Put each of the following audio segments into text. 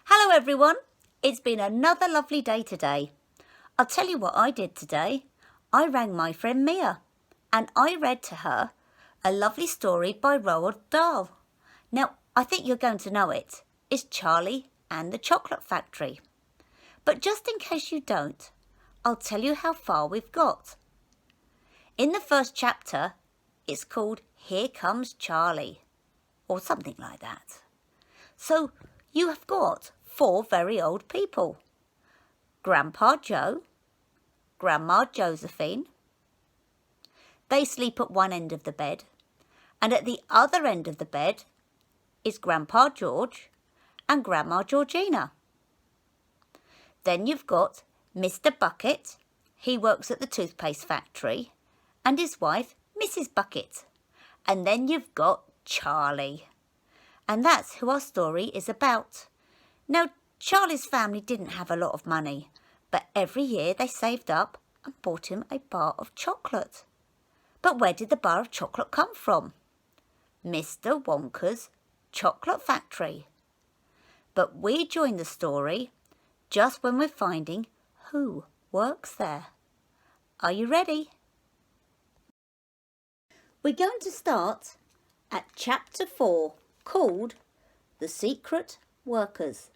Hello everyone, it's been another lovely day today. I'll tell you what I did today. I rang my friend Mia and I read to her a lovely story by Roald Dahl. Now, I think you're going to know it. It's Charlie and the Chocolate Factory. But just in case you don't, I'll tell you how far we've got. In the first chapter, it's called Here Comes Charlie, or something like that. So you have got 4 very old people. Grandpa Joe, Grandma Josephine. They sleep at one end of the bed, and at the other end of the bed is Grandpa George and Grandma Georgina. Then you've got Mr. Bucket, he works at the toothpaste factory, and his wife, Mrs. Bucket. And then you've got Charlie. And that's who our story is about. Now, Charlie's family didn't have a lot of money, but every year they saved up and bought him a bar of chocolate. But where did the bar of chocolate come from? Mr. Wonka's chocolate factory. But we join the story just when we're finding who works there. Are you ready? We're going to start at chapter 4, called The Secret Workers.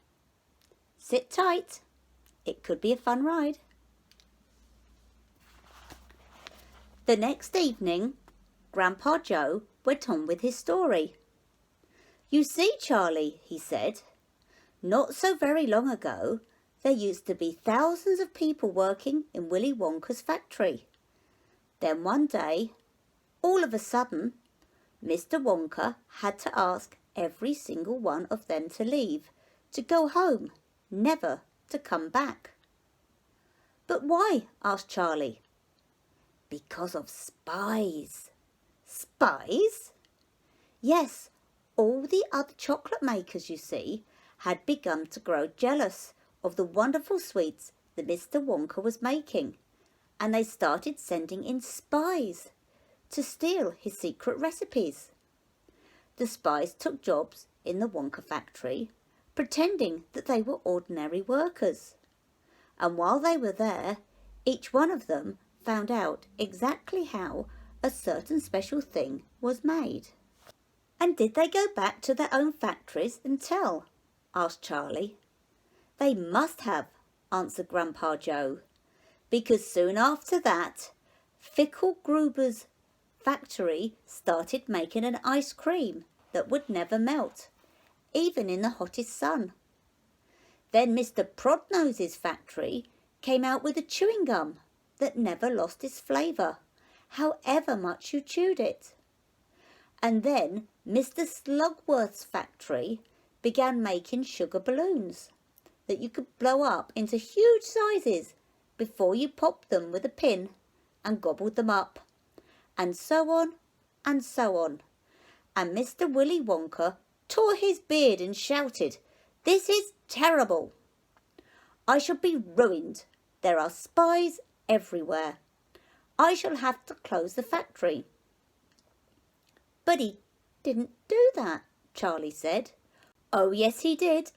Sit tight, it could be a fun ride. The next evening, Grandpa Joe went on with his story. You see, Charlie, he said, not so very long ago, there used to be thousands of people working in Willy Wonka's factory. Then one day, all of a sudden, Mr. Wonka had to ask every single one of them to leave, to go home, never to come back. But why? Asked Charlie. Because of spies. Spies? Yes, all the other chocolate makers, you see, had begun to grow jealous of the wonderful sweets that Mr. Wonka was making, and they started sending in spies to steal his secret recipes. The spies took jobs in the Wonka factory, pretending that they were ordinary workers. And while they were there, each one of them found out exactly how a certain special thing was made. And did they go back to their own factories and tell? Asked Charlie. They must have, answered Grandpa Joe, because soon after that, Fickle Gruber's factory started making an ice cream that would never melt, even in the hottest sun. Then Mr. Prodnose's factory came out with a chewing gum that never lost its flavour, however much you chewed it. And then Mr. Slugworth's factory began making sugar balloons that you could blow up into huge sizes before you popped them with a pin and gobbled them up. And so on, and so on. And Mr. Willy Wonka tore his beard and shouted, "This is terrible! I shall be ruined. There are spies everywhere. I shall have to close the factory." But he didn't do that, Charlie said. Oh, yes, he did.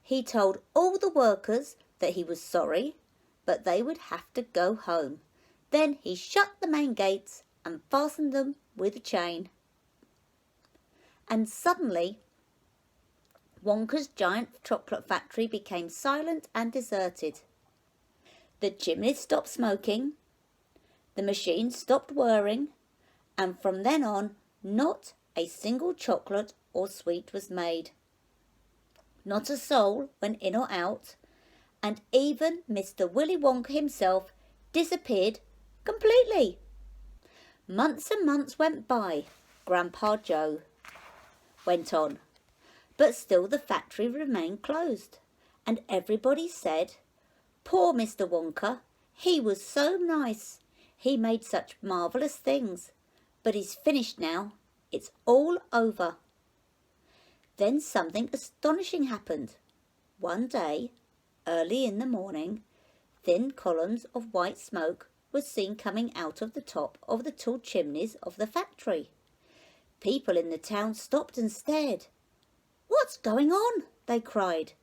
He told all the workers that he was sorry, but they would have to go home. Then he shut the main gates and fastened them with a chain. And suddenly, Wonka's giant chocolate factory became silent and deserted. The chimneys stopped smoking, the machines stopped whirring, and from then on, not a single chocolate or sweet was made. Not a soul went in or out, and even Mr. Willy Wonka himself disappeared completely. Months and months went by, Grandpa Joe went on, but still the factory remained closed, and everybody said, "Poor Mr. Wonka, he was so nice, he made such marvellous things, but he's finished now, it's all over." Then something astonishing happened. One day, early in the morning, thin columns of white smoke were seen coming out of the top of the tall chimneys of the factory. People in the town stopped and stared. "What's going on?" they cried.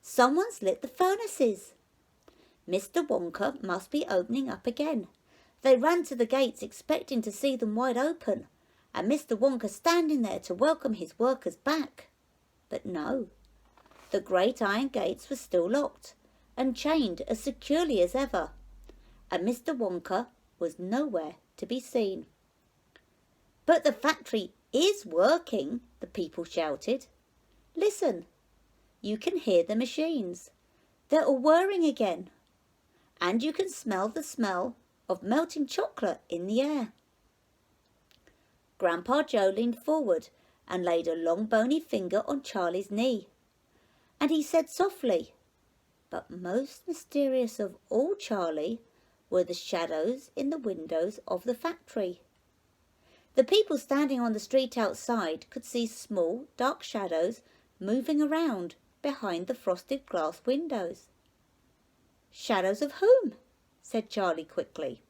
Someone's lit the furnaces. Mr. Wonka must be opening up again. They ran to the gates expecting to see them wide open, and Mr. Wonka standing there to welcome his workers back. But no, the great iron gates were still locked and chained as securely as ever, and Mr. Wonka was nowhere to be seen. But the factory is working, the people shouted. Listen, you can hear the machines. They're all whirring again. And you can smell the smell of melting chocolate in the air. Grandpa Joe leaned forward and laid a long bony finger on Charlie's knee. And he said softly, but most mysterious of all, Charlie, were the shadows in the windows of the factory. The people standing on the street outside could see small, dark shadows moving around behind the frosted glass windows. Shadows of whom? Said Charlie quickly.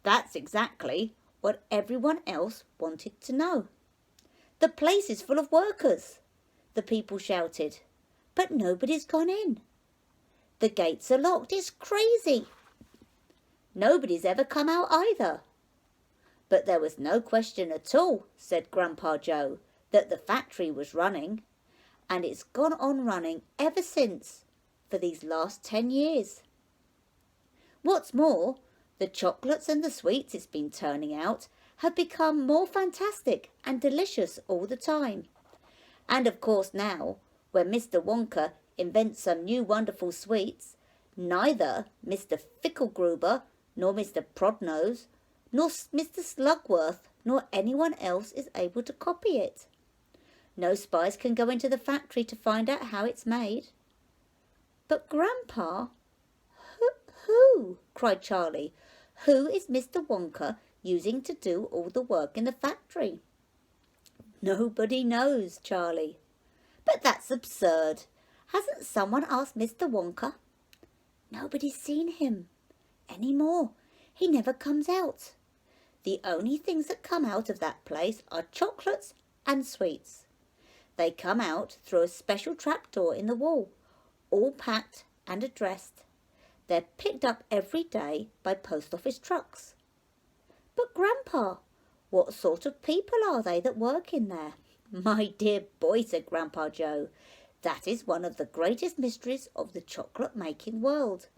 That's exactly what everyone else wanted to know. The place is full of workers, the people shouted, but nobody's gone in. The gates are locked. It's crazy. Nobody's ever come out either. But there was no question at all, said Grandpa Joe, that the factory was running, and it's gone on running ever since for these last 10 years. What's more, the chocolates and the sweets it's been turning out have become more fantastic and delicious all the time. And of course now, when Mr. Wonka invents some new wonderful sweets, neither Mr. Ficklegruber nor Mr. Prodnose nor Mr. Slugworth nor anyone else is able to copy it. No spies can go into the factory to find out how it's made. But Grandpa, who? Cried Charlie. Who is Mr. Wonka using to do all the work in the factory? Nobody knows, Charlie. But that's absurd. Hasn't someone asked Mr. Wonka? Nobody's seen him any more. He never comes out. The only things that come out of that place are chocolates and sweets. They come out through a special trapdoor in the wall, all packed and addressed. They're picked up every day by post office trucks. But Grandpa, what sort of people are they that work in there? My dear boy, said Grandpa Joe, that is one of the greatest mysteries of the chocolate-making world.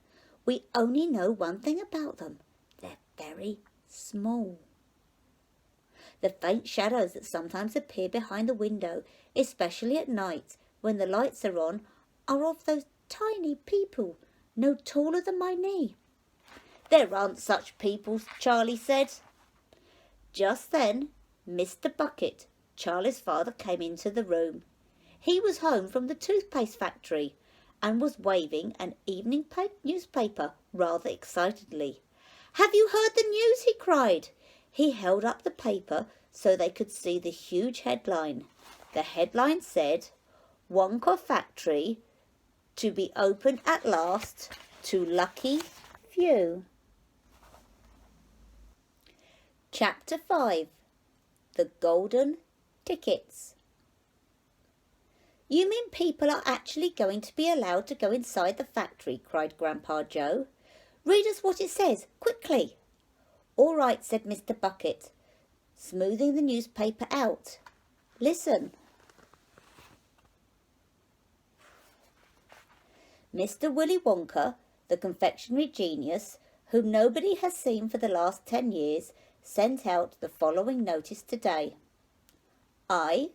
We only know one thing about them. They're very small. The faint shadows that sometimes appear behind the window, especially at night when the lights are on, are of those tiny people, no taller than my knee. There aren't such people, Charlie said. Just then, Mr. Bucket, Charlie's father, came into the room. He was home from the toothpaste factory and was waving an evening newspaper rather excitedly. Have you heard the news? He cried. He held up the paper so they could see the huge headline. The headline said, Wonka Factory to be opened at last to lucky few. Chapter 5. The Golden Tickets. You mean people are actually going to be allowed to go inside the factory? Cried Grandpa Joe. Read us what it says, quickly. All right, said Mr. Bucket, smoothing the newspaper out. Listen. Mr. Willy Wonka, the confectionery genius, whom nobody has seen for the last 10 years, sent out the following notice today. I,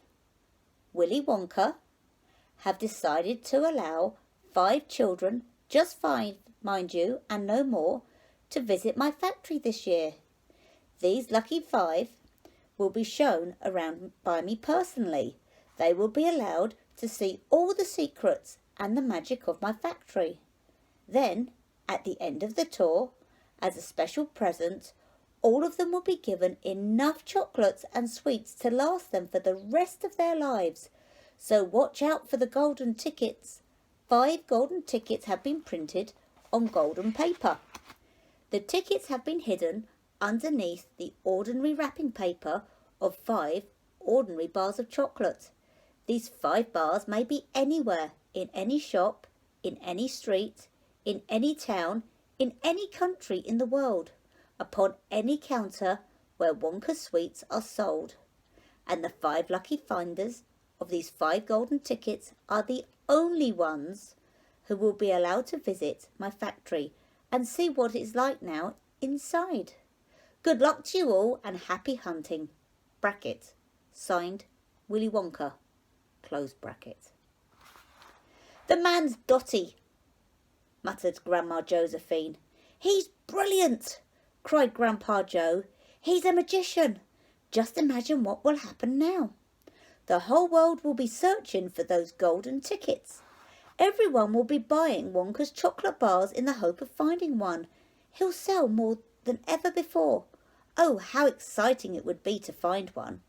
Willy Wonka, have decided to allow 5 children, just 5, mind you, and no more, to visit my factory this year. These lucky 5 will be shown around by me personally. They will be allowed to see all the secrets and the magic of my factory. Then, at the end of the tour, as a special present, all of them will be given enough chocolates and sweets to last them for the rest of their lives. So watch out for the golden tickets. 5 golden tickets have been printed on golden paper. The tickets have been hidden underneath the ordinary wrapping paper of 5 ordinary bars of chocolate. These 5 bars may be anywhere in any shop, in any street, in any town, in any country in the world, upon any counter where Wonka sweets are sold. And the 5 lucky finders of these 5 golden tickets are the only ones who will be allowed to visit my factory and see what it's like now inside. Good luck to you all and happy hunting. Bracket. Signed, Willy Wonka. Close bracket. The man's dotty, muttered Grandma Josephine. He's brilliant, cried Grandpa Joe. He's a magician. Just imagine what will happen now. The whole world will be searching for those golden tickets. Everyone will be buying Wonka's chocolate bars in the hope of finding one. He'll sell more than ever before. Oh, how exciting it would be to find one.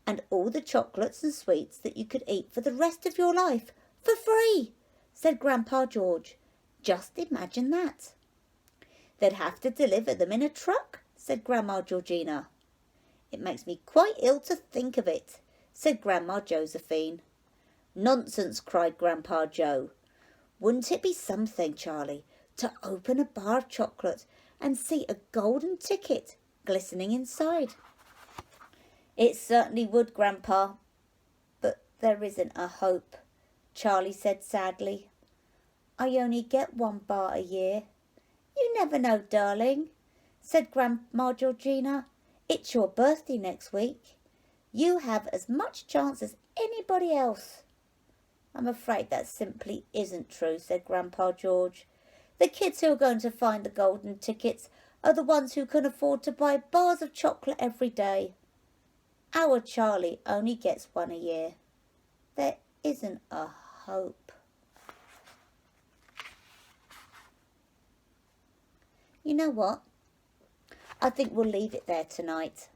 And all the chocolates and sweets that you could eat for the rest of your life, for free, said Grandpa George. Just imagine that. They'd have to deliver them in a truck, said Grandma Georgina. It makes me quite ill to think of it, said Grandma Josephine. Nonsense, cried Grandpa Joe. Wouldn't it be something, Charlie, to open a bar of chocolate and see a golden ticket glistening inside? It certainly would, Grandpa, but there isn't a hope, Charlie said sadly. I only get 1 bar a year. You never know, darling, said Grandma Georgina. It's your birthday next week. You have as much chance as anybody else. I'm afraid that simply isn't true, said Grandpa George. The kids who are going to find the golden tickets are the ones who can afford to buy bars of chocolate every day. Our Charlie only gets 1 a year. There isn't a hope. You know what? I think we'll leave it there tonight.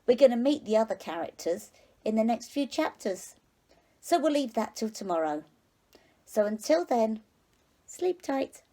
We're going to meet the other characters in the next few chapters. So we'll leave that till tomorrow. So until then, sleep tight.